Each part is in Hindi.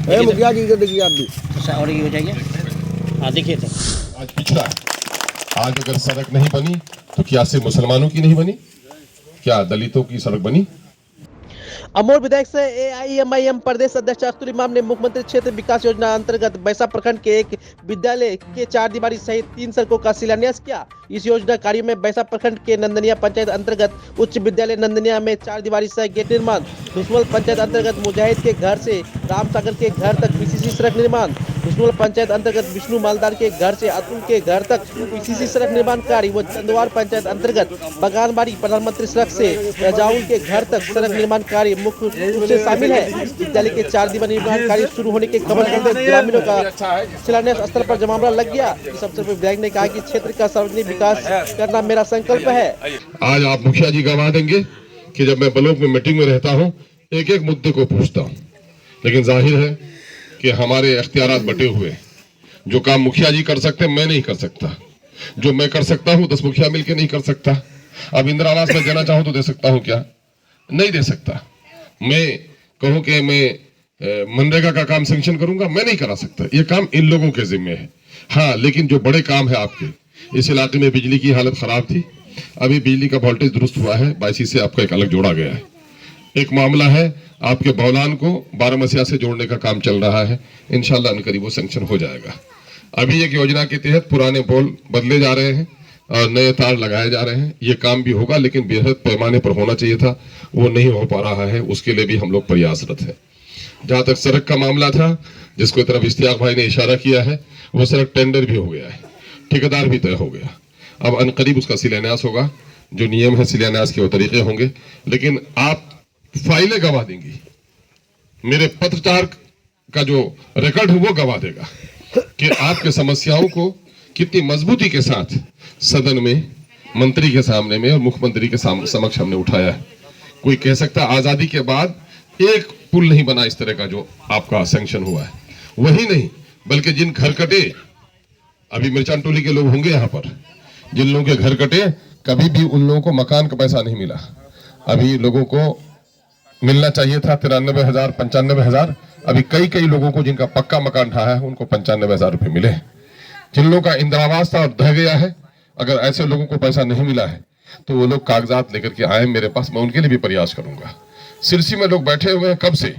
मुखिया जी को देखिए आप भी। और ये हो जाइए। हाँ देखिए तो आज पिछड़ा है। आज अगर सड़क नहीं बनी तो क्या सिर्फ मुसलमानों की नहीं बनी, क्या दलितों की सड़क बनी? अमोर विधायक से एआईएमआईएम प्रदेश अध्यक्ष अब्दुल इमाम ने मुख्यमंत्री क्षेत्र विकास योजना अंतर्गत बैसा प्रखंड के एक विद्यालय के 4 दीवारी सहित 3 सड़कों का शिलान्यास किया। इस योजना कार्य में बैसा प्रखंड के नंदनिया पंचायत अंतर्गत उच्च विद्यालय नंदनिया में 4 दीवारी सह गेट निर्माण, धुसमल पंचायत अंतर्गत मुजाहिद के घर से रामसागर के घर तक पीसीसी सड़क निर्माण, धुसमल पंचायत अंतर्गत विष्णु मालदार के घर से अतुल के घर तक पीसीसी सड़क निर्माण कार्य व चंदवार पंचायत अंतर्गत बगानबाड़ी प्रधानमंत्री सड़क से रजाउल के घर तक सड़क निर्माण कार्य मुख्य रूप से शामिल है। विद्यालय के 4 दीवारी निर्माण कार्य शुरू होने के खबर मिलते ग्रामीणों का शिलान्यास स्थल पर जमावड़ा लग गया। इस अवसर पर विधायक ने कहा कि क्षेत्र का सार्वजनिक विकास करना मेरा संकल्प है। आज आप मुखिया जी गवाह देंगे कि जब मैं ब्लॉक में मीटिंग में रहता हूं एक एक मुद्दे को पूछता हूं, लेकिन जाहिर है कि हमारे इख्तियारात बटे हुए हैं। जो काम मुखिया जी कर सकते हैं मैं नहीं कर सकता, जो मैं कर सकता हूं 10 मुखिया मिलकर नहीं कर सकता। अब इंदिरा आवास में देना चाहूं तो दे सकता हूं क्या? नहीं दे सकता। मैं कहूं कि मैं मनरेगा का काम सैंक्शन करूंगा, मैं नहीं करा सकता। ये काम इन लोगों के जिम्मे है। हाँ, लेकिन जो बड़े काम है आपके, इस इलाके में बिजली की हालत खराब थी, अभी बिजली का वोल्टेज दुरुस्त हुआ है, 22 से आपका एक अलग जोड़ा गया है। एक मामला है आपके बौलान को 12 मसीहा से जोड़ने का काम चल रहा है, इंशाल्लाह अनकरीब वो सैंक्शन हो जाएगा। अभी एक योजना के तहत पुराने पोल बदले जा रहे हैं और नए तार लगाए जा रहे हैं। ये काम भी होगा, लेकिन बेहद पैमाने पर होना चाहिए था, वो नहीं हो पा रहा है। उसके लिए भी हम लोग प्रयासरत हैं। जहां तक सड़क का मामला था, जिसको तरफ इश्तियाक भाई ने इशारा किया है, वो सड़क टेंडर भी हो गया है, ठेकेदार भी तय हो गया। अब अनकरीब उसका शिलान्यास होगा। जो नियम है शिलान्यास के वो तरीके होंगे, लेकिन आप फाइलें गवा देंगी। मेरे पत्रकार का जो रिकॉर्ड है वो गवा देगा कि आपके समस्याओं को कितनी मजबूती के साथ सदन में, मंत्री के सामने में और मुख्यमंत्री के समक्ष हमने उठाया है। कोई कह सकता आजादी के बाद एक पुल नहीं बना इस तरह का जो आपका सैंक्शन हुआ है। वही नहीं, बल्कि जिन घर कटे, अभी मिर्चान टोली के लोग होंगे यहाँ पर, जिन लोगों के घर कटे, कभी भी उन लोगों को मकान का पैसा नहीं मिला। अभी लोगों को मिलना चाहिए था 93,000 95,000। अभी कई लोगों को जिनका पक्का मकान ढहा है उनको 95,000 रुपए मिले। जिन लोगों का इंदिरा आवास था और ढह गया है, अगर ऐसे लोगों को पैसा नहीं मिला है तो वो लोग कागजात लेकर के आए मेरे पास, मैं उनके लिए भी प्रयास करूंगा। सिरसी में लोग बैठे हुए हैं कब से,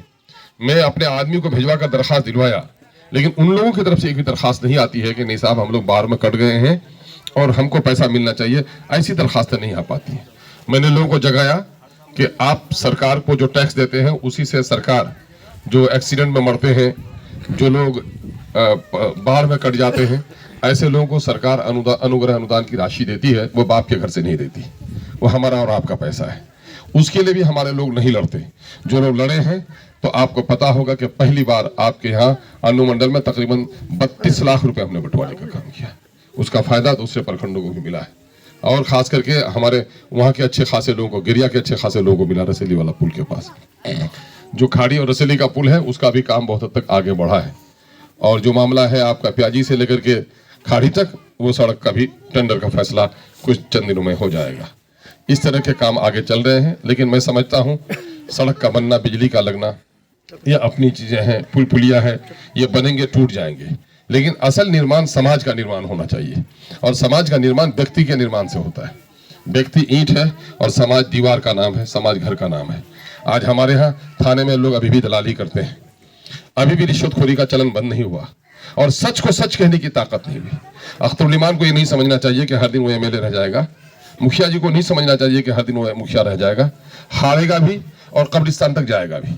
मैं अपने आदमी को भिजवा कर दरखास्त दिलवाया, लेकिन उन लोगों की तरफ से एक भी दरखास्त नहीं आती है कि नहीं साहब हम लोग बाहर में कट गए हैं और हमको पैसा मिलना चाहिए। ऐसी दरखास्तें नहीं आ पाती हैं। मैंने लोगों को जगाया कि आप सरकार को जो टैक्स देते हैं उसी से सरकार, जो एक्सीडेंट में मरते हैं, जो लोग बाहर में कट जाते हैं, ऐसे लोगों को सरकार अनुग्रह अनुदान की राशि देती है, वो बाप के घर से नहीं देती, वो हमारा और आपका पैसा है। उसके लिए भी हमारे लोग नहीं लड़ते। जो लोग लड़े हैं तो आपको पता होगा कि पहली बार आपके यहाँ अनुमंडल में तकरीबन 32 लाख रुपए हमने बंटवाने का काम किया। उसका फायदा दूसरे प्रखंडों को भी मिला है, और खास करके हमारे वहाँ के अच्छे खासे लोगों को, गिरिया के अच्छे खासे लोगों को मिला। रसेली वाला पुल के पास जो खाड़ी और रसेली का पुल है, उसका भी काम बहुत हद तक आगे बढ़ा है। और जो मामला है आपका प्याजी से लेकर के खाड़ी तक, वो सड़क का भी टेंडर का फैसला कुछ चंद दिनों में हो जाएगा। इस तरह के काम आगे चल रहे हैं। लेकिन मैं समझता हूँ सड़क का बनना, बिजली का लगना, ये अपनी चीजें हैं, पुल पुलिया है, ये बनेंगे टूट जाएंगे, लेकिन असल निर्माण समाज का निर्माण होना चाहिए। और समाज का निर्माण व्यक्ति के निर्माण से होता है। व्यक्ति ईंट है और समाज दीवार का नाम है, समाज घर का नाम है। आज हमारे यहाँ थाने में लोग अभी भी दलाली करते हैं, अभी भी रिश्वतखोरी का चलन बंद नहीं हुआ, और सच को सच कहने की ताकत नहीं हुई। अख्तरुल इमान को ये नहीं समझना चाहिए कि हर दिन वो एमएलए रह जाएगा। मुखिया जी को नहीं समझना चाहिए कि हर दिन वो मुखिया रह जाएगा। हारेगा भी और कब्रिस्तान तक जाएगा भी।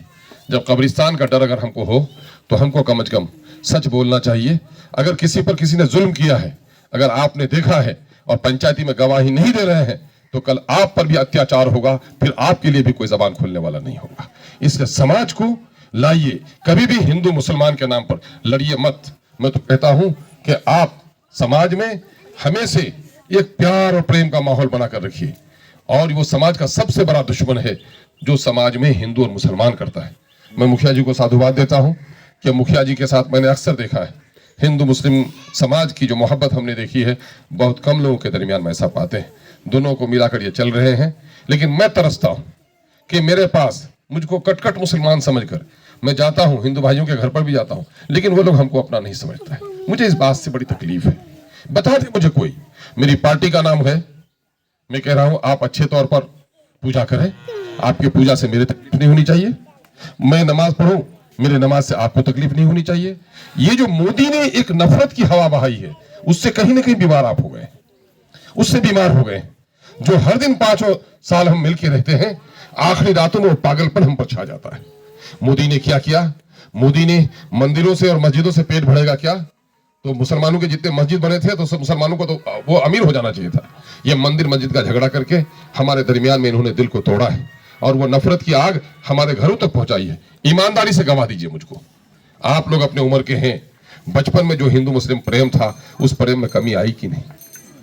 जब कब्रिस्तान का डर अगर हमको हो तो हमको कम से कम सच बोलना चाहिए। अगर किसी पर किसी ने जुल्म किया है, अगर आपने देखा है और पंचायती में गवाही नहीं दे रहे हैं, तो कल आप पर भी अत्याचार होगा, फिर आपके लिए भी कोई जबान खोलने वाला नहीं होगा। इसलिए समाज को लाइए, कभी भी हिंदू मुसलमान के नाम पर लड़िए मत। मैं तो कहता हूं कि आप समाज में हमेशा एक प्यार और प्रेम का माहौल बनाकर रखिए। और वो समाज का सबसे बड़ा दुश्मन है जो समाज में हिंदू और मुसलमान करता है। मैं मुखिया जी को साधुवाद देता हूं कि मुखिया जी के साथ मैंने अक्सर देखा है, हिंदू मुस्लिम समाज की जो मोहब्बत हमने देखी है, बहुत कम लोगों के दरमियान में ऐसा पाते हैं। दोनों को मिलाकर ये चल रहे हैं। लेकिन मैं तरसता हूं कि मेरे पास मुझको कटकट मुसलमान समझकर मैं जाता हूं, हिंदू भाइयों के घर पर भी जाता हूं, लेकिन वो लोग हमको अपना नहीं समझता है। मुझे इस बात से बड़ी तकलीफ है। बता दे मुझे कोई, मेरी पार्टी का नाम है, मैं कह रहा हूं आप अच्छे तौर पर पूजा करें, आपकी पूजा से मेरे तकलीफ नहीं होनी चाहिए। मैं नमाज पढ़ूं, मेरे नमाज से आपको तकलीफ नहीं होनी चाहिए। ये जो मोदी ने एक नफरत की हवा बहाई है, उससे कहीं ना कहीं बीमार आप हो गए, उससे बीमार हो गए। जो हर दिन 5 साल हम मिलके रहते हैं, आखिरी रातों में वो पागलपन हम पर छा जाता है। मोदी ने क्या किया? मोदी ने मंदिरों से और मस्जिदों से पेट भरेगा क्या? तो मुसलमानों के जितने मस्जिद बने थे तो सब मुसलमानों को तो वो अमीर हो जाना चाहिए था। ये मंदिर मस्जिद का झगड़ा करके हमारे दरमियान में इन्होंने दिल को तोड़ा है और वो नफरत की आग हमारे घरों तक पहुंचाई है। ईमानदारी से गवाह दीजिए मुझको, आप लोग अपने उम्र के हैं, बचपन में जो हिंदू मुस्लिम प्रेम था उस प्रेम में कमी आई कि नहीं?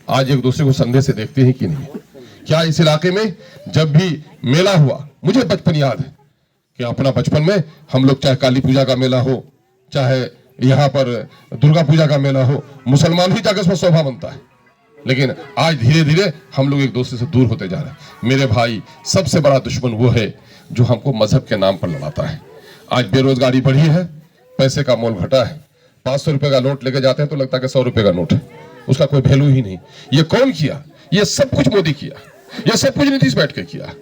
आज एक दूसरे को संदेह से देखते हैं कि नहीं? क्या इस इलाके में जब भी मेला हुआ, मुझे बचपन याद है कि अपना बचपन में हम लोग चाहे काली पूजा का मेला हो, चाहे यहाँ पर दुर्गा पूजा का मेला हो, मुसलमान ही जाकर उसमें शोभा बनता है। लेकिन आज धीरे धीरे हम लोग एक दूसरे से दूर होते जा रहे हैं। मेरे भाई, सबसे बड़ा दुश्मन वो है जो हमको मजहब के नाम पर लड़ाता है। आज बेरोजगारी बढ़ी है, पैसे का मोल घटा है। 500 रुपए का नोट लेके जाते हैं तो लगता है कि 100 रुपए का नोट है, उसका कोई वैल्यू ही नहीं। ये कौन किया? ये सब कुछ मोदी किया, ये सब कुछ नीतीश बैठ के किया।